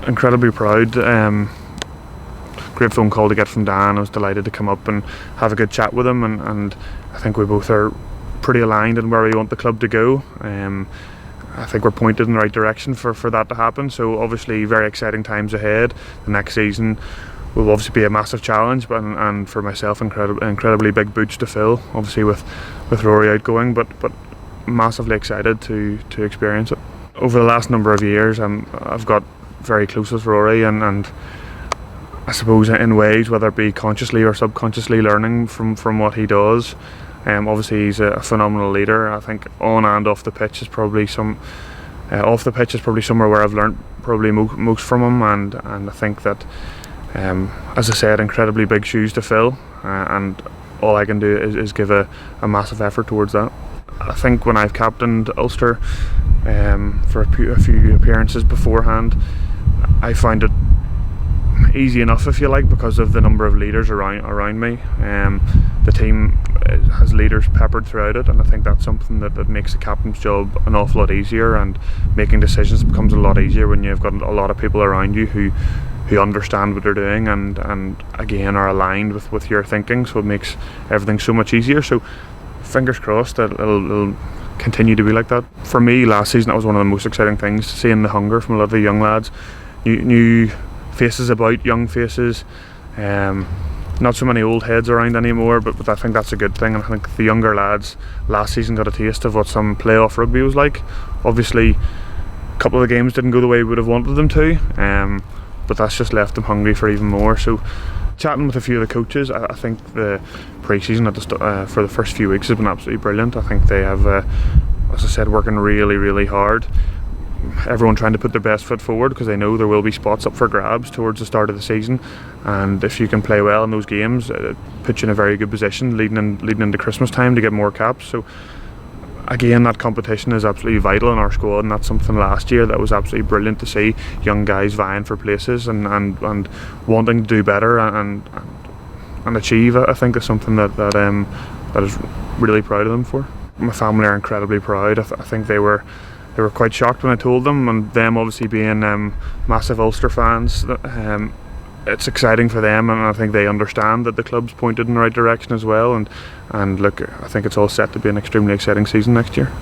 Incredibly proud. Great phone call to get from Dan. I was delighted to come up and have a good chat with him, and I think we both are pretty aligned in where we want the club to go. I think we're pointed in the right direction for that to happen, so obviously very exciting times ahead. The next season will obviously be a massive challenge, and for myself incredibly big boots to fill, obviously with Rory outgoing, but massively excited to experience it. Over the last number of years I've got very close with Rory, and I suppose in ways, whether it be consciously or subconsciously, learning from what he does. Obviously he's a phenomenal leader. I think on and off the pitch is probably off the pitch is probably somewhere where I've learnt probably most from him, and I think that as I said, incredibly big shoes to fill, and all I can do is give a massive effort towards that. I think when I've captained Ulster for a few appearances beforehand, I find it easy enough, if you like, because of the number of leaders around me. The team has leaders peppered throughout it, and I think that's something that makes the captain's job an awful lot easier, and making decisions becomes a lot easier when you've got a lot of people around you who understand what they're doing and again are aligned with your thinking, so it makes everything so much easier. So fingers crossed that it'll continue to be like that. For me, last season, that was one of the most exciting things, seeing the hunger from a lot of the young lads, new faces about, young faces, not so many old heads around anymore, but I think that's a good thing. And I think the younger lads last season got a taste of what some playoff rugby was like. Obviously a couple of the games didn't go the way we would have wanted them to, but that's just left them hungry for even more. So chatting with a few of the coaches, I think the pre-season for the first few weeks has been absolutely brilliant. I think they have, as I said, working really hard. Everyone trying to put their best foot forward, because they know there will be spots up for grabs towards the start of the season, and if you can play well in those games, it puts you in a very good position leading into Christmas time to get more caps. So again, that competition is absolutely vital in our squad, and that's something last year that was absolutely brilliant to see. Young guys vying for places and wanting to do better and achieve. I think is something that is really proud of them for. My family are incredibly proud. I think they were quite shocked when I told them, and them obviously being massive Ulster fans, it's exciting for them, and I think they understand that the club's pointed in the right direction as well, and look, I think it's all set to be an extremely exciting season next year.